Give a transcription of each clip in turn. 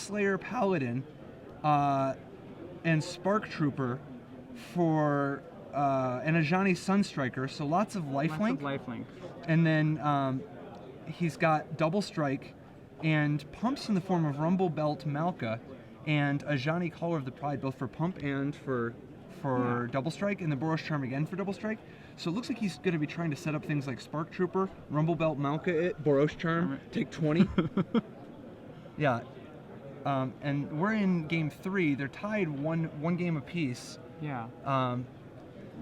Slayer Paladin and Spark Trooper for and a Ajani Sunstriker, so lots of lifelink. And then he's got Double Strike and pumps in the form of Rumble Belt Malka and Ajani Caller of the Pride, both for pump and for Double Strike, and the Boros Charm again for Double Strike. So it looks like he's going to be trying to set up things like Spark Trooper, Rumble Belt Malka Boros Charm, take 20. Yeah. And we're in game 3. They're tied one game apiece. Yeah.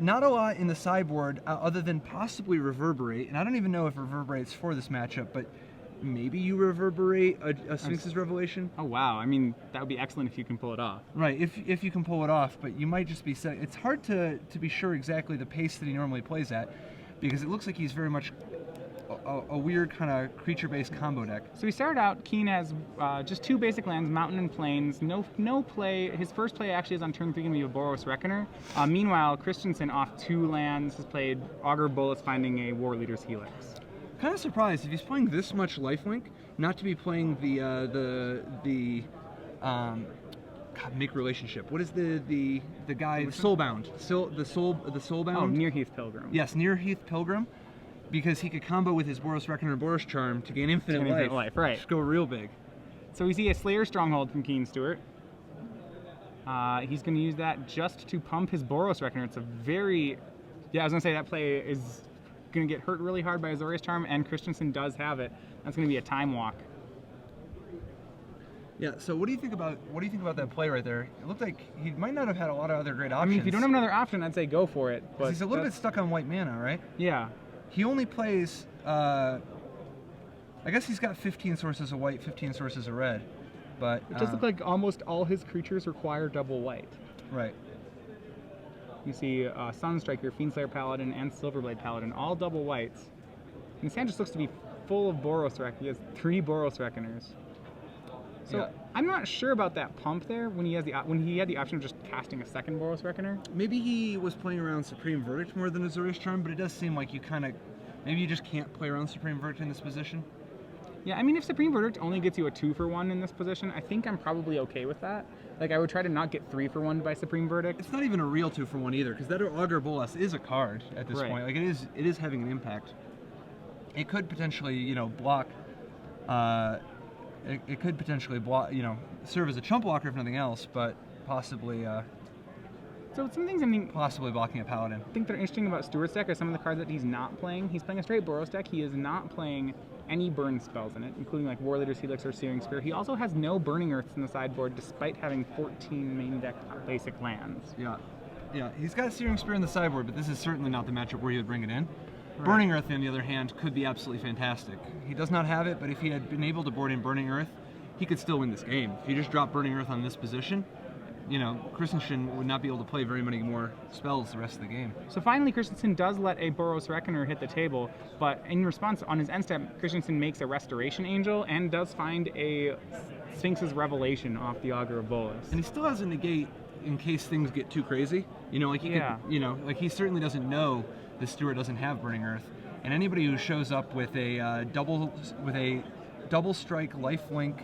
Not a lot in the sideboard other than possibly Reverberate, and I don't even know if Reverberate's for this matchup, but maybe you Reverberate a Sphinx's Revelation. Oh wow! I mean, that would be excellent if you can pull it off. Right, if you can pull it off, but you might just be set. It's hard to be sure exactly the pace that he normally plays at, because it looks like he's very much a weird kind of creature-based combo deck. So he started out, Keane has just 2 basic lands, Mountain and Plains, no play. His first play actually is on turn 3 going to be a Boros Reckoner. Meanwhile, Christensen off 2 lands has played Augur Bolus, finding a War Leader's Helix. Kind of surprised if he's playing this much lifelink, not to be playing God, make relationship. What is the guy? Soulbound. The Soulbound. Oh, Nearheath Pilgrim. Yes, Nearheath Pilgrim, because he could combo with his Boros Reckoner and Boros Charm to gain infinite life. Right. Just go real big. So we see a Slayer Stronghold from Keane, Stewart. He's going to use that just to pump his Boros Reckoner. It's a very, I was going to say that play is going to get hurt really hard by Azorius Charm, and Christensen does have it. That's going to be a time walk. Yeah. So what do you think about that play right there? It looked like he might not have had a lot of other great options. I mean, if you don't have another option, I'd say go for it. But he's a little bit stuck on white mana, right? Yeah. He only plays. I guess he's got 15 sources of white, 15 sources of red, but it does look like almost all his creatures require double white. Right. You see Sunstriker, Fiendslayer Paladin, and Silverblade Paladin, all double whites. And his hand just looks to be full of Boros Reckoners. He has 3 Boros Reckoners. So yeah. I'm not sure about that pump there when he had the option of just casting a second Boros Reckoner. Maybe he was playing around Supreme Verdict more than Azorius Charm, but it does seem like maybe you just can't play around Supreme Verdict in this position. Yeah, I mean, if Supreme Verdict only gets you a 2-for-1 in this position, I think I'm probably okay with that. Like, I would try to not get 3-for-1 by Supreme Verdict. It's not even a real 2-for-1 either, because that Augur Bolus is a card at this point. Like, it is having an impact. It could potentially, block. It could potentially block, serve as a chump blocker if nothing else, but possibly. So some things I mean, possibly blocking a Paladin. I think that are interesting about Stewart's deck are some of the cards that he's not playing. He's playing a straight Boros deck. He is not playing any burn spells in it, including like War Leader's Helix or Searing Spear. He also has no Burning Earths in the sideboard, despite having 14 main deck basic lands. Yeah. He's got Searing Spear in the sideboard, but this is certainly not the matchup where he would bring it in. Right. Burning Earth, on the other hand, could be absolutely fantastic. He does not have it, but if he had been able to board in Burning Earth, he could still win this game. If you just drop Burning Earth on this position, Christensen would not be able to play very many more spells the rest of the game. So finally, Christensen does let a Boros Reckoner hit the table, but in response, on his end step, Christensen makes a Restoration Angel and does find a Sphinx's Revelation off the Augur of Bolus. And he still has a negate in case things get too crazy. He certainly doesn't know that Stewart doesn't have Burning Earth, and anybody who shows up with a double strike lifelink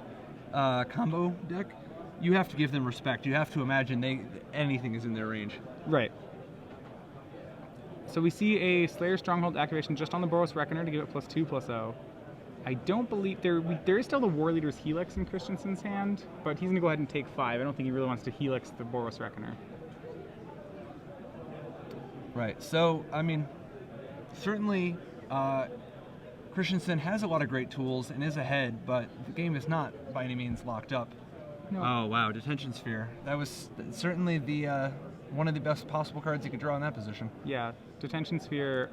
combo deck, you have to give them respect. You have to imagine anything is in their range. Right. So we see a Slayer Stronghold activation just on the Boros Reckoner to give it +2/+0. I don't believe there is still the War Leader's Helix in Christensen's hand, but he's going to go ahead and take 5. I don't think he really wants to Helix the Boros Reckoner. Right. So, I mean, certainly Christensen has a lot of great tools and is ahead, but the game is not by any means locked up. No. Oh, wow. Detention Sphere. That was certainly the one of the best possible cards he could draw in that position. Yeah. Detention Sphere.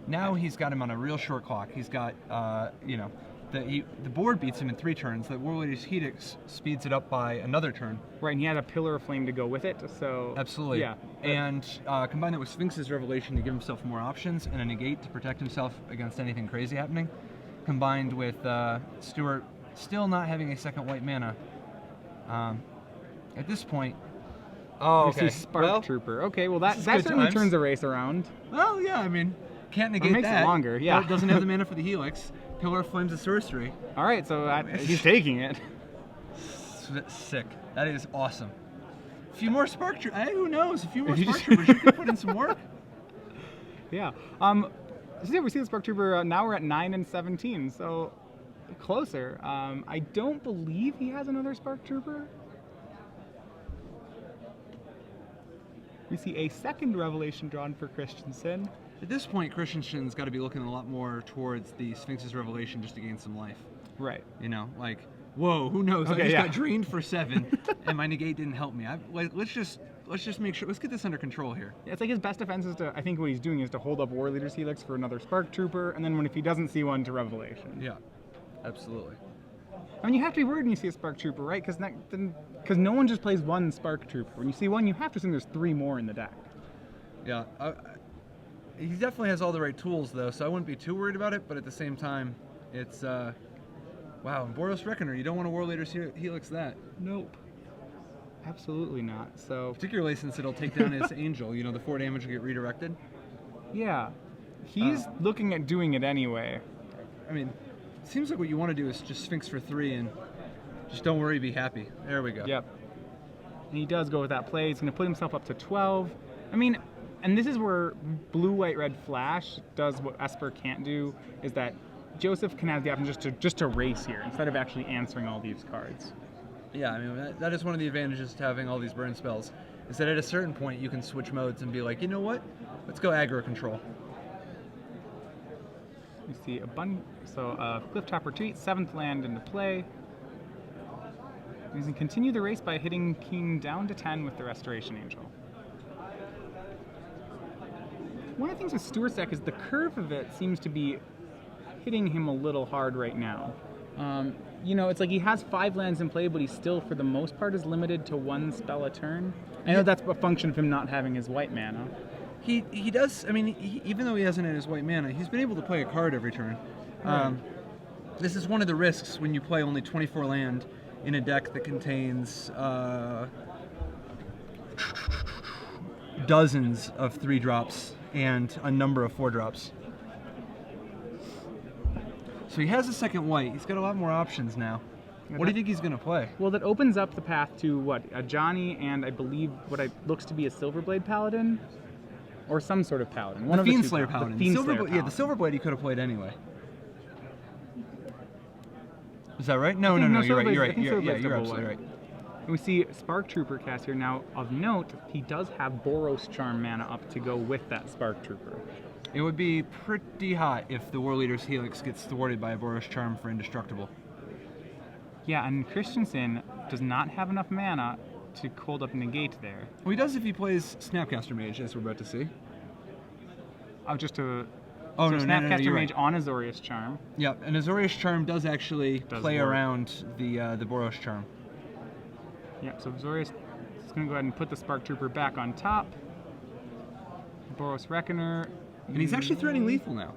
Now he's got him on a real short clock. He's got, the board beats him in 3 turns. The War Leader's Helix speeds it up by another turn. Right, and he had a Pillar of Flame to go with it, so... Absolutely. Yeah. And combine that with Sphinx's Revelation to give himself more options and a negate to protect himself against anything crazy happening. Combined with Stewart still not having a second white mana. At this point... Oh, okay. Spark Trooper. Okay, well that certainly turns the race around. Well, yeah, I mean... Can't negate that. It makes it longer, yeah. It doesn't have the mana for the Helix. Pillar of Flame's a sorcery. All right, so he's taking it. sick. That is awesome. A few more Spark Troopers. Who knows? A few more Spark Troopers. You could put in some work. Yeah. So yeah, we see the Spark Trooper. Now we're at 9 and 17, so closer. I don't believe he has another Spark Trooper. We see a second revelation drawn for Christensen. At this point, Christensen's got to be looking a lot more towards the Sphinx's revelation just to gain some life. Right. You know, like, whoa, who knows? Okay, I just yeah. got drained for 7, and my negate didn't help me. Let's just make sure. Let's get this under control here. Yeah, it's like his best defense is to. I think what he's doing is to hold up War Leader's Helix for another Spark Trooper, and then if he doesn't see one, to Revelation. Yeah, absolutely. I mean, you have to be worried when you see a Spark Trooper, right? Because no one just plays one Spark Trooper. When you see one, you have to assume there's 3 more in the deck. Yeah, he definitely has all the right tools, though, so I wouldn't be too worried about it. But at the same time, it's wow, Boros Reckoner. You don't want a War Leader's Helix that. Nope. Absolutely not. So particularly since it'll take down his Angel. You know, the 4 damage will get redirected. yeah, he's looking at doing it anyway. I mean, it seems like what you want to do is just Sphinx for 3 and just don't worry, be happy. There we go. Yep. And he does go with that play. He's going to put himself up to 12. I mean, and this is where blue, white, red flash does what Esper can't do, is that Joseph can have the option just to race here instead of actually answering all these cards. Yeah, I mean, that is one of the advantages to having all these burn spells, is that at a certain point you can switch modes and be like, you know what? Let's go aggro control. You see Clifftop Retreat, 7th land into play. He's going to continue the race by hitting Keane down to 10 with the Restoration Angel. One of the things with Stewart's deck is the curve of it seems to be hitting him a little hard right now. You know, it's like he has 5 lands in play, but he still, for the most part, is limited to 1 spell a turn. I know that's a function of him not having his white mana. He does, I mean, even though he hasn't had his white mana, he's been able to play a card every turn. Right. This is one of the risks when you play only 24 land in a deck that contains dozens of 3-drops and a number of 4-drops. So he has a second white. He's got a lot more options now. What do you think he's going to play? Well, that opens up the path to what? A Johnny and I believe what looks to be a Silverblade Paladin? Or some sort of Paladin. The Fiendslayer Paladin. The Silverblade he could have played anyway. Is that right? No, you're right. You're absolutely right. And we see Spark Trooper cast here. Now, of note, he does have Boros Charm mana up to go with that Spark Trooper. It would be pretty hot if the War Leader's Helix gets thwarted by a Boros Charm for Indestructible. Yeah, and Christensen does not have enough mana to hold up negate there. Well, he does if he plays Snapcaster Mage, as we're about to see. Oh, just to... Oh, so no, Snapcaster Mage right. on Azorius Charm. Yeah, and Azorius Charm does actually play work around the Boros Charm. Yeah, so Azorius is going to go ahead and put the Spark Trooper back on top. Boros Reckoner... And he's actually threatening lethal now.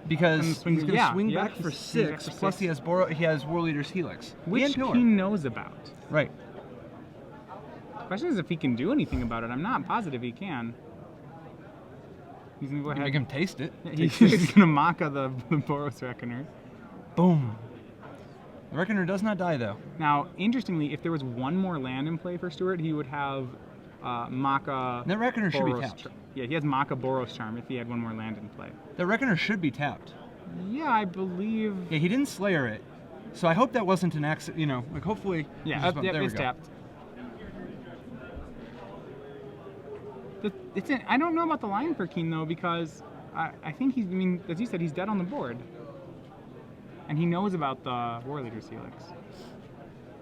Because he's going to swing back for 6, plus he has War Leader's Helix. Which he knows about. Right. The question is if he can do anything about it. I'm not positive he can. He's going to go ahead. Make him taste it. He's going to Maka the Boros Reckoner. Boom. The Reckoner does not die, though. Now, interestingly, if there was 1 more land in play for Stewart, he would have Maka. That Reckoner should be Boros tapped. Yeah, he has Maka Boros Charm if he had 1 more land in play. The Reckoner should be tapped. Yeah, I believe. Yeah, he didn't Slayer it. So I hope that wasn't an accident, you know, like hopefully... Yeah, it's tapped. I don't know about the line for Keane, though, because I think he's, I mean, as you said, he's dead on the board. And he knows about the War Leader's Helix.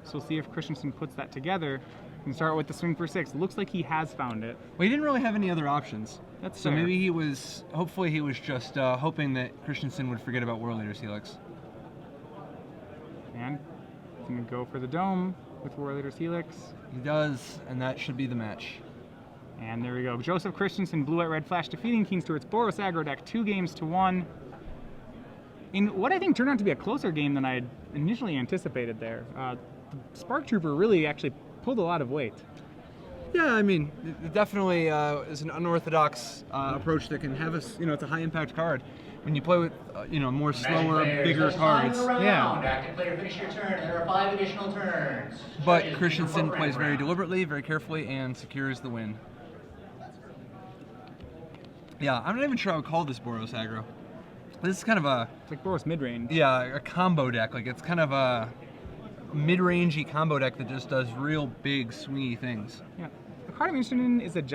So we'll see if Christensen puts that together and start with the swing for 6. Looks like he has found it. Well, he didn't really have any other options. That's so fair. Maybe he was, hopefully he was just hoping that Christensen would forget about War Leader's Helix. And he's going to go for the dome with War Leader's Helix. He does, and that should be the match. And there we go. Joseph Christensen, Blue White Red Flash, defeating Keane Stewart's Boros aggro deck 2-1. In what I think turned out to be a closer game than I had initially anticipated there. The Spark Trooper really actually pulled a lot of weight. Yeah, I mean, it definitely is an unorthodox approach that can have us, you know, it's a high impact card. when you play with more slower, bigger cards. Yeah. Active player, finish your turn. There are 5 additional turns. But Christensen plays very deliberately, very carefully, and secures the win. Yeah, I'm not even sure I would call this Boros aggro. This is kind of It's like Boros mid-range. yeah, a combo deck. Like, it's kind of a mid-rangey combo deck that just does real big, swingy things. Yeah. The card I'm interested in is a